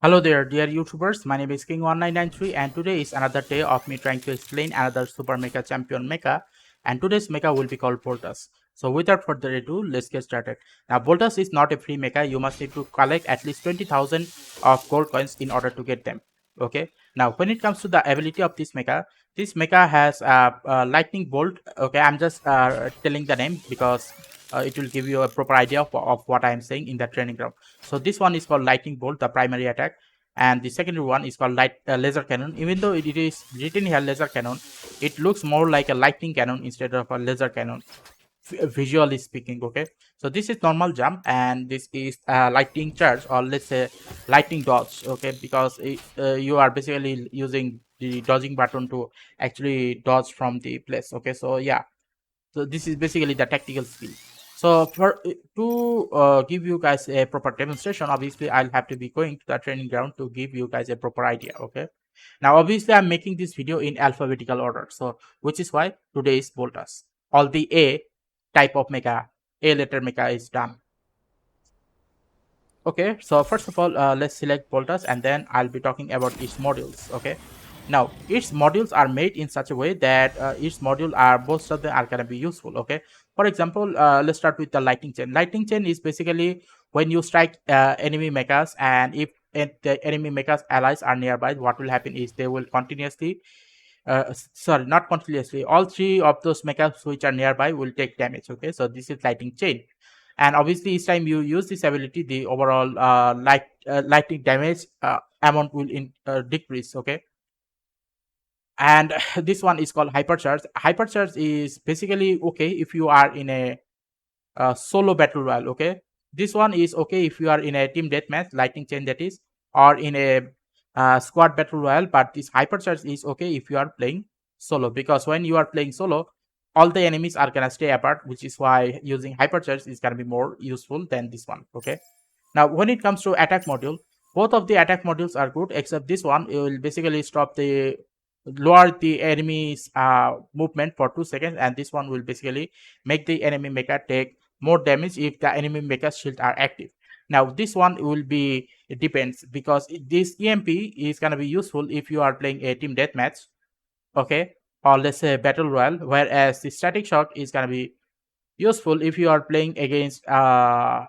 Hello there, dear YouTubers. My name is King1993, and today is another day of me trying to explain another Super Mecha Champion Mecha. And today's mecha will be called Boltus. So, without further ado, let's get started. Now, Boltus is not a free mecha. You must need to collect at least 20,000 of gold coins in order to get them. Okay. Now, when it comes to the ability of this mecha has a lightning bolt. Okay, I'm just telling the name because it will give you a proper idea of what I am saying in the training ground. So this one is called lightning bolt, the primary attack, and the secondary one is called laser cannon. Even though it is written here laser cannon, it looks more like a lightning cannon instead of a laser cannon, visually speaking. Okay, so this is normal jump, and this is lightning charge, or let's say lightning dodge. Okay, because you are basically using the dodging button to actually dodge from the place. Okay, so yeah, so this is basically the tactical skill. So for to give you guys a proper demonstration, obviously I'll have to be going to the training ground to give you guys a proper idea. Okay, now obviously I'm making this video in alphabetical order, so which is why today is Boltus. All the A type of mecha, A letter mecha is done. Okay, so first of all, let's select Boltus, and then I'll be talking about its modules. Okay, now its modules are made in such a way that its module are most of them are gonna be useful. Okay, for example, let's start with the lightning chain. Lightning chain is basically when you strike enemy mechas, and if the enemy mechas allies are nearby, what will happen is they will continuously sorry, not continuously, all three of those mechas which are nearby will take damage. Okay, so this is lightning chain, and obviously each time you use this ability, the overall lightning damage amount will decrease. Okay, and this one is called hypercharge. Hypercharge is basically okay if you are in a solo battle royale. Okay, this one is okay if you are in a team deathmatch, lightning chain that is, or in a squad battle royale. But this hypercharge is okay if you are playing solo, because when you are playing solo, all the enemies are gonna stay apart, which is why using hypercharge is gonna be more useful than this one. Okay, now when it comes to attack module, both of the attack modules are good, except this one it will basically stop the lower the enemy's movement for 2 seconds, and this one will basically make the enemy mecha take more damage if the enemy mecha shield are active. Now this one will be, it depends, because this EMP is gonna be useful if you are playing a team deathmatch. Okay, or let's say battle royale, whereas the static shock is gonna be useful if you are playing against uh,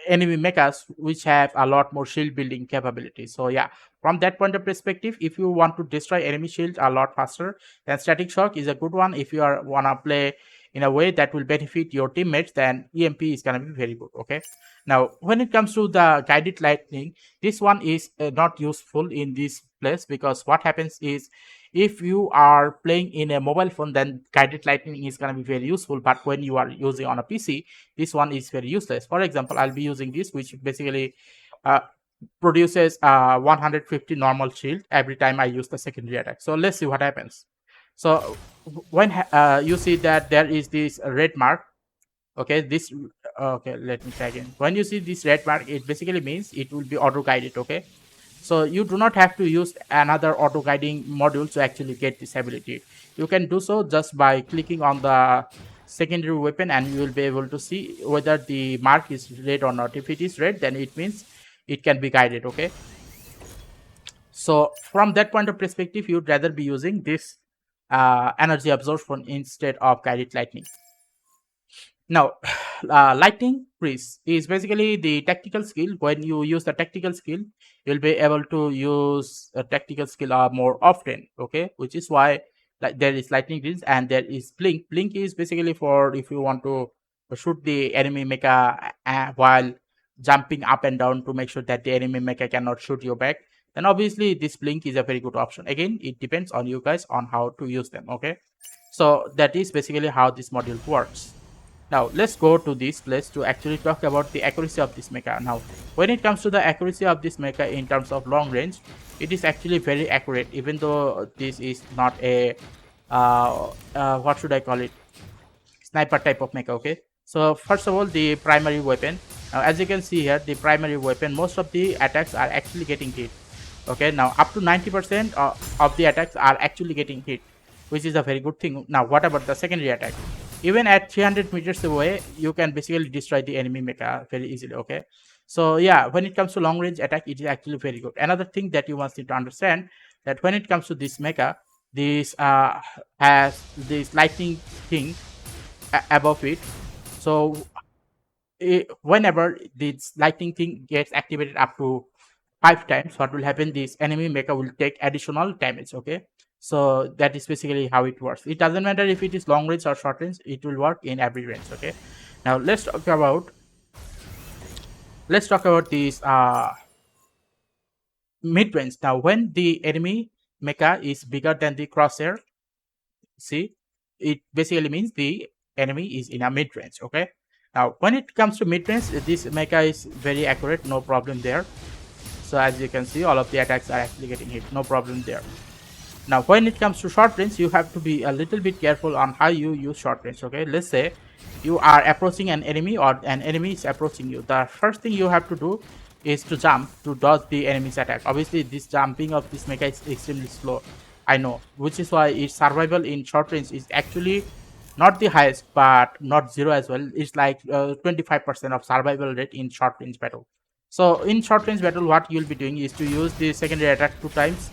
enemy mechas which have a lot more shield building capabilities. So yeah, from that point of perspective, if you want to destroy enemy shields a lot faster, then static shock is a good one. If you are wanna play in a way that will benefit your teammates, then EMP is gonna be very good. Okay, now when it comes to the guided lightning, this one is not useful in this place, because what happens is, if you are playing in a mobile phone, then guided lightning is going to be very useful, but when you are using on a PC, this one is very useless. For example, I'll be using this, which basically uh, produces 150 normal shield every time I use the secondary attack. So let's see what happens. So when you see that there is this red mark, okay, this okay, let me try again. When you see this red mark, it basically means it will be auto guided. Okay, so you do not have to use another auto guiding module to actually get this ability. You can do so just by clicking on the secondary weapon, and you will be able to see whether the mark is red or not. If it is red, then it means it can be guided. Okay, so from that point of perspective, you'd rather be using this energy absorption instead of guided lightning. Now, lightning freeze is basically the tactical skill. When you use the tactical skill, you'll be able to use a tactical skill more often. Okay, which is why like there is lightning freeze and there is blink. Blink is basically for if you want to shoot the enemy mecha while jumping up and down to make sure that the enemy mecha cannot shoot you back. Then obviously this blink is a very good option. Again, it depends on you guys on how to use them. Okay, so that is basically how this module works. Now let's go to this place to actually talk about the accuracy of this mecha. Now when it comes to the accuracy of this mecha in terms of long range, it is actually very accurate, even though this is not a what should I call it, sniper type of mecha. Okay, so first of all, the primary weapon. Now as you can see here, the primary weapon, most of the attacks are actually getting hit. Okay, now up to 90% of the attacks are actually getting hit, which is a very good thing. Now what about the secondary attack? Even at 300 meters away, you can basically destroy the enemy mecha very easily. Okay, So yeah, when it comes to long range attack, it is actually very good. Another thing that you must need to understand, that when it comes to this mecha, this has this lightning thing above it. So whenever this lightning thing gets activated up to 5 times, what will happen, this enemy mecha will take additional damage. Okay, so that is basically how it works. It doesn't matter if it is long range or short range, it will work in every range. Okay, now let's talk about this mid range. Now when the enemy mecha is bigger than the crosshair, see, it basically means the enemy is in a mid range. Okay, now when it comes to mid range, this mecha is very accurate, no problem there. So as you can see, all of the attacks are actually getting hit, no problem there. Now when it comes to short range, you have to be a little bit careful on how you use short range. Okay, let's say you are approaching an enemy or an enemy is approaching you. The first thing you have to do is to jump to dodge the enemy's attack. Obviously this jumping of this mecha is extremely slow, I know, which is why its survival in short range is actually not the highest but not zero as well. It's like 25% of survival rate in short range battle. So in short range battle, what you'll be doing is to use the secondary attack 2 times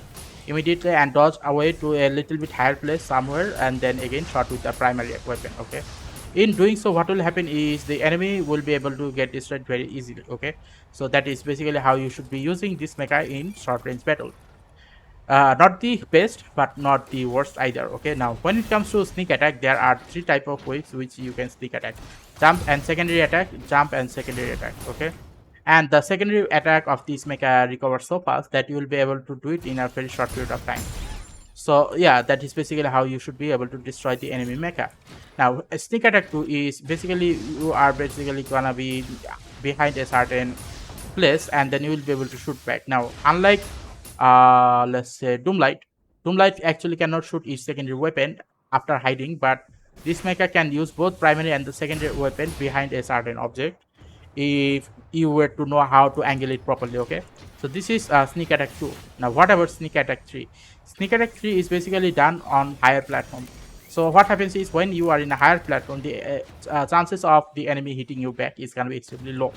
immediately and dodge away to a little bit higher place somewhere, and then again shot with the primary weapon. Okay, in doing so, what will happen is the enemy will be able to get destroyed very easily. Okay, so that is basically how you should be using this mecha in short range battle. Not the best but not the worst either. Okay, now when it comes to sneak attack, there are 3 type of ways which you can sneak attack: jump and secondary attack, jump and secondary attack. Okay, and the secondary attack of this mecha recovers so fast that you will be able to do it in a very short period of time. So yeah, that is basically how you should be able to destroy the enemy mecha. Now a sneak attack 2 is basically you are basically gonna be behind a certain place and then you will be able to shoot back. Now unlike let's say Doomlight actually cannot shoot each secondary weapon after hiding, but this mecha can use both primary and the secondary weapon behind a certain object if you were to know how to angle it properly. Okay, so this is sneak attack 2. Now what about sneak attack 3? Sneak attack 3 is basically done on higher platform. So what happens is when you are in a higher platform, the chances of the enemy hitting you back is going to be extremely low.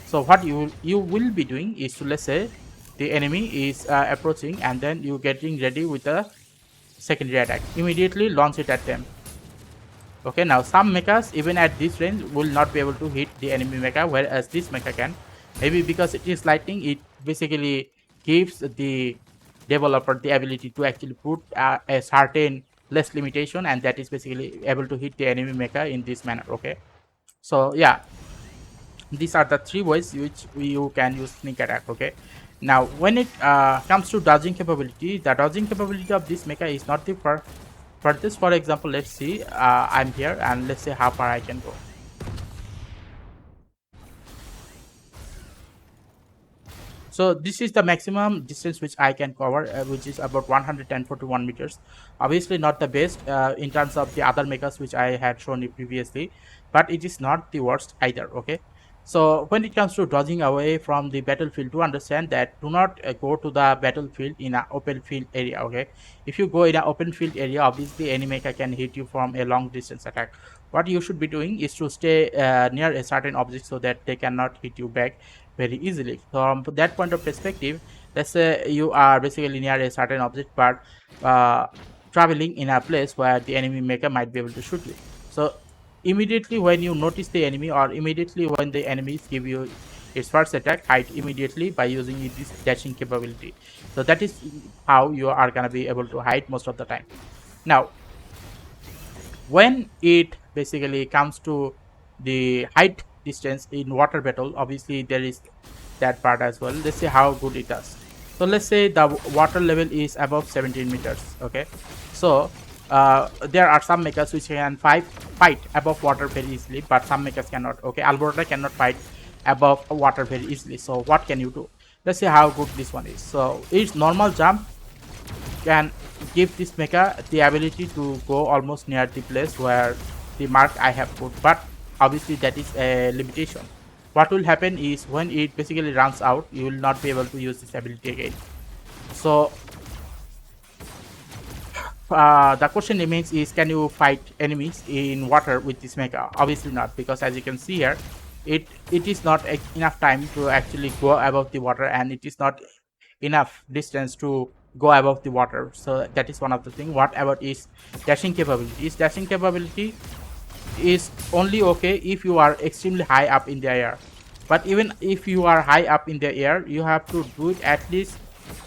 So what you will be doing is to, let's say the enemy is approaching and then you getting ready with a secondary attack, immediately launch it at them. Okay, now some mechas even at this range will not be able to hit the enemy mecha, whereas this mecha can. Maybe because it is lightning, it basically gives the developer the ability to actually put a certain less limitation, and that is basically able to hit the enemy mecha in this manner. Okay, so yeah, these are the 3 ways which you can use sneak attack. Okay, now when it comes to dodging capability, the dodging capability of this mecha is not the for this. For example, let's see, I'm here and let's say how far I can go. So this is the maximum distance which I can cover, which is about 141 meters. Obviously not the best in terms of the other mechas which I had shown you previously, but it is not the worst either. Okay, so when it comes to dodging away from the battlefield, to understand that do not go to the battlefield in an open field area. Okay, if you go in an open field area, obviously any mecha can hit you from a long distance attack. What you should be doing is to stay near a certain object so that they cannot hit you back very easily. From that point of perspective, let's say you are basically near a certain object but traveling in a place where the enemy mecha might be able to shoot you. So immediately when you notice the enemy, or immediately when the enemies give you its first attack, hide immediately by using this dashing capability. So that is how you are gonna be able to hide most of the time. Now when it basically comes to the height distance in water battle, obviously there is that part as well. Let's see how good it does. So let's say the water level is above 17 meters. Okay, so there are some mechas which can fight above water very easily, but some mechas cannot. Okay, Alberta cannot fight above water very easily. So what can you do? Let's see how good this one is. So its normal jump can give this mecha the ability to go almost near the place where the mark I have put, but obviously that is a limitation. What will happen is when it basically runs out, you will not be able to use this ability again. So the question remains is, can you fight enemies in water with this mecha? Obviously not, because as you can see here, it is not enough time to actually go above the water, and it is not enough distance to go above the water. So that is one of the thing. What about is dashing capability? Is dashing capability is only okay if you are extremely high up in the air. But even if you are high up in the air, you have to do it at least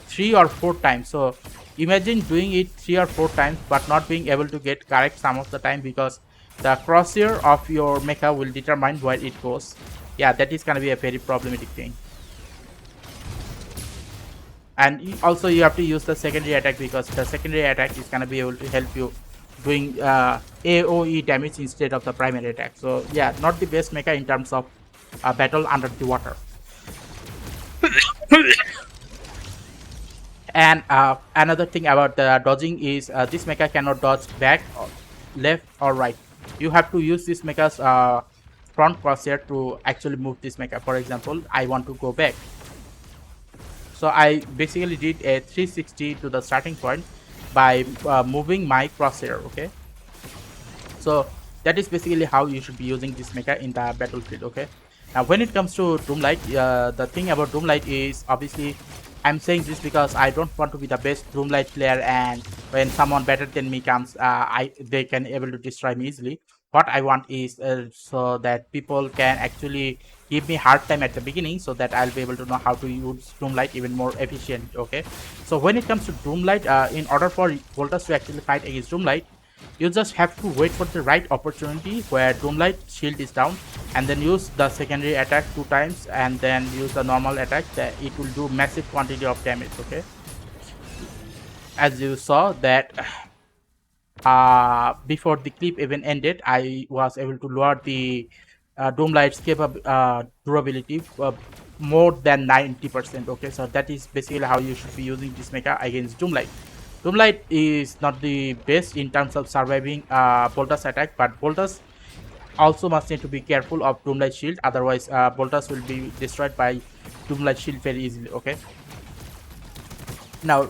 3 or 4 times. So imagine doing it 3 or 4 times but not being able to get correct some of the time, because the crosshair of your mecha will determine where it goes. Yeah, that is gonna be a very problematic thing. And also you have to use the secondary attack, because the secondary attack is gonna be able to help you doing AOE damage instead of the primary attack. So yeah, not the best mecha in terms of battle under the water. And another thing about the dodging is this mecha cannot dodge back, or left or right. You have to use this mecha's front crosshair to actually move this mecha. For example, I want to go back. So I basically did a 360 to the starting point by moving my crosshair, okay? So that is basically how you should be using this mecha in the battlefield, okay? Now when it comes to Doomlight, the thing about Doomlight is, obviously I'm saying this because I don't want to be the best Doomlight player, and when someone better than me comes, they can able to destroy me easily. What I want is so that people can actually give me hard time at the beginning, so that I'll be able to know how to use Doomlight even more efficient, okay? So when it comes to Doomlight, in order for Boltus to actually fight against Doomlight, you just have to wait for the right opportunity where Doomlight shield is down, and then use the secondary attack 2 times, and then use the normal attack. That it will do massive quantity of damage, okay? As you saw that before the clip even ended, I was able to lower the Doomlight's durability more than 90%, okay? So that is basically how you should be using this mecha against Doomlight. Doomlight is not the best in terms of surviving Boltus attack, but Boltus also must need to be careful of Doomlight shield, otherwise Boltus will be destroyed by Doomlight shield very easily, okay? Now,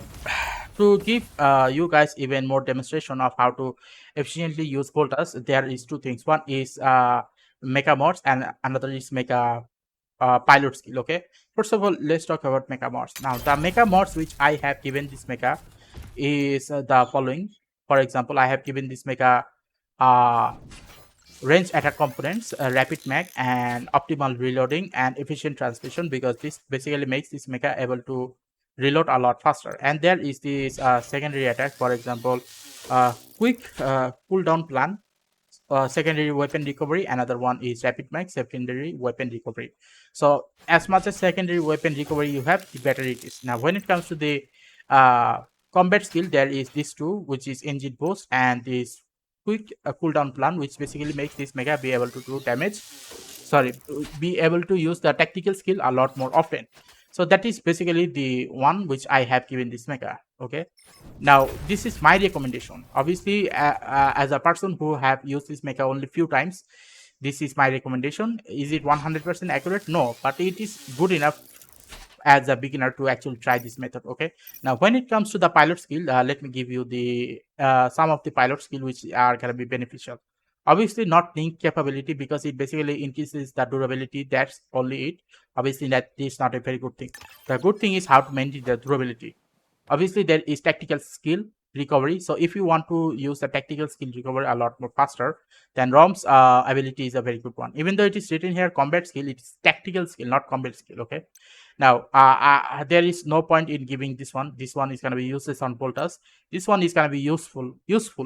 to give you guys even more demonstration of how to efficiently use Boltus, there is 2 things. One is Mecha mods, and another is Mecha pilot skill, okay? First of all, let's talk about Mecha mods. Now, the Mecha mods which I have given this Mecha is the following. For example, I have given this Mecha uh, range attack components, rapid mag, and optimal reloading and efficient transmission, because this basically makes this mecha able to reload a lot faster. And there is this secondary attack, for example, quick cooldown plan, secondary weapon recovery. Another one is rapid mag, secondary weapon recovery. So as much as secondary weapon recovery you have, the better it is. Now when it comes to the uh, combat skill, there is this two, which is engine boost, and this quick cooldown plan, which basically makes this mega be able to do damage, sorry, be able to use the tactical skill a lot more often. So that is basically the one which I have given this mega, okay? Now this is my recommendation. Obviously as a person who have used this mecha only few times, this is my recommendation. Is it 100% accurate? No, but it is good enough as a beginner to actually try this method, okay? Now when it comes to the pilot skill, let me give you the some of the pilot skill which are going to be beneficial. Obviously not link capability, because it basically increases the durability. That's only it. Obviously that is not a very good thing. The good thing is how to maintain the durability. Obviously there is tactical skill recovery. So if you want to use the tactical skill recovery a lot more faster, then Rom's ability is a very good one. Even though it is written here combat skill, it is tactical skill, not combat skill, okay? Now there is no point in giving this one. This one is going to be useless on Boltus. This one is going to be useful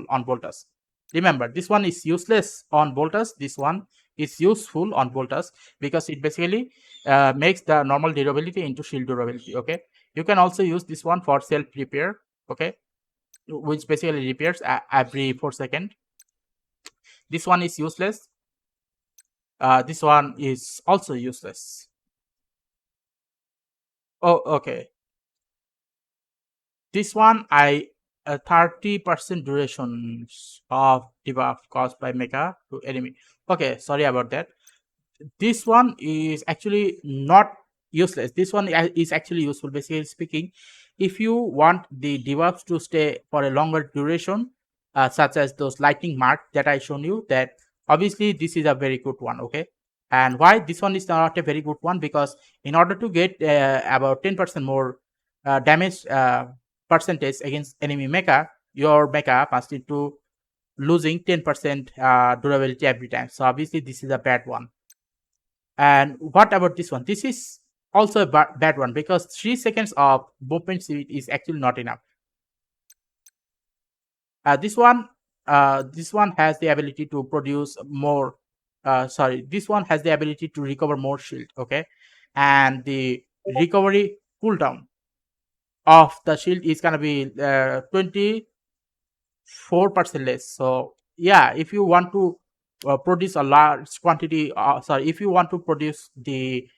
on Boltus. Remember, this one is useless on Boltus. This one is useful on Boltus, because it basically makes the normal durability into shield durability, okay? You can also use this one for self repair, okay, which basically repairs every 4 seconds. This one is useless. This one is also useless. Oh, okay. This one, 30% durations of debuff caused by mecha to enemy. Okay, sorry about that. This one is actually not useless. This one is actually useful. Basically speaking, if you want the debuffs to stay for a longer duration, such as those lightning mark that I shown you, that obviously this is a very good one, okay? And why this one is not a very good one? Because in order to get about 10% more damage percentage against enemy mecha, your mecha must need to losing 10% durability every time. So obviously this is a bad one. And what about this one? This is also a bad one, because 3 seconds of movement speed is actually not enough. This one has the ability to produce more. This one has the ability to recover more shield. Okay, and the recovery cooldown of the shield is gonna be 24% less. So yeah, if you want to produce a large quantity, if you want to produce the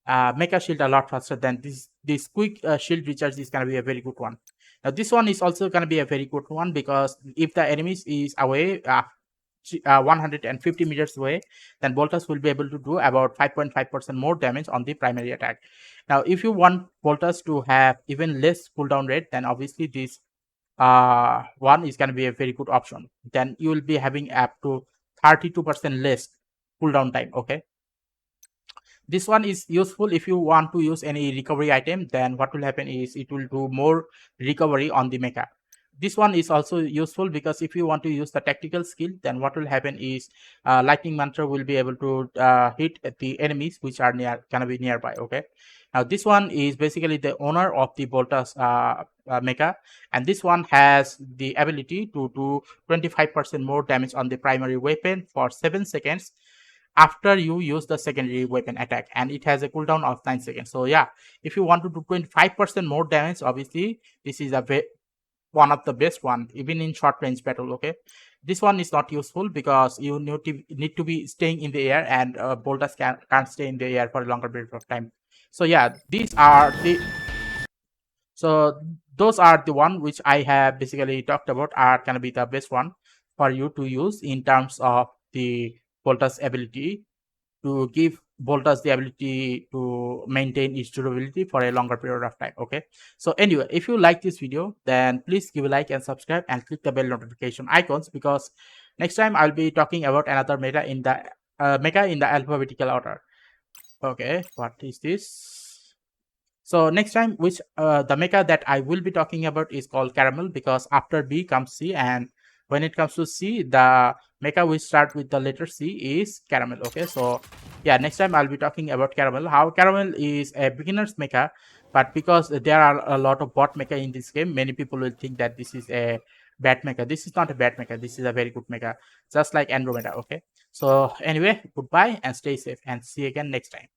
mecha shield a lot faster, then this quick shield recharge is gonna be a very good one. Now this one is also gonna be a very good one, because if the enemies is away 150 meters away, then Boltus will be able to do about 5.5% more damage on the primary attack. Now if you want Boltus to have even less cooldown rate, then obviously this one is going to be a very good option. Then you will be having up to 32% less cooldown time. Okay, this one is useful if you want to use any recovery item. Then what will happen is it will do more recovery on the mecha. This one is also useful because if you want to use the tactical skill, then what will happen is lightning mantra will be able to hit the enemies which are gonna be nearby. Okay, now this one is basically the owner of the Boltus mecha, and this one has the ability to do 25% more damage on the primary weapon for 7 seconds after you use the secondary weapon attack, and it has a cooldown of 9 seconds. So yeah, if you want to do 25% more damage, obviously this is one of the best one even in short range battle. Okay, this one is not useful because you need to be staying in the air, and Boltus can't stay in the air for a longer period of time. So yeah, so those are the one which I have basically talked about are gonna be the best one for you to use in terms of the Boltus ability, to give Boltus the ability to maintain its durability for a longer period of time. Okay, so anyway, if you like this video, then please give a like and subscribe and click the bell notification icons, because next time I'll be talking about another meta in the alphabetical order. Okay, what is this? So next time, which the mecha that I will be talking about is called Caramel, because after B comes C, and when it comes to C, the mecha which start with the letter C is Caramel. Okay, so yeah, next time I'll be talking about Caramel. How Caramel is a beginner's mecha, but because there are a lot of bot mecha in this game, many people will think that this is a bad mecha. This is not a bad mecha. This is a very good mecha, just like Andromeda. Okay, so anyway, goodbye and stay safe, and see you again next time.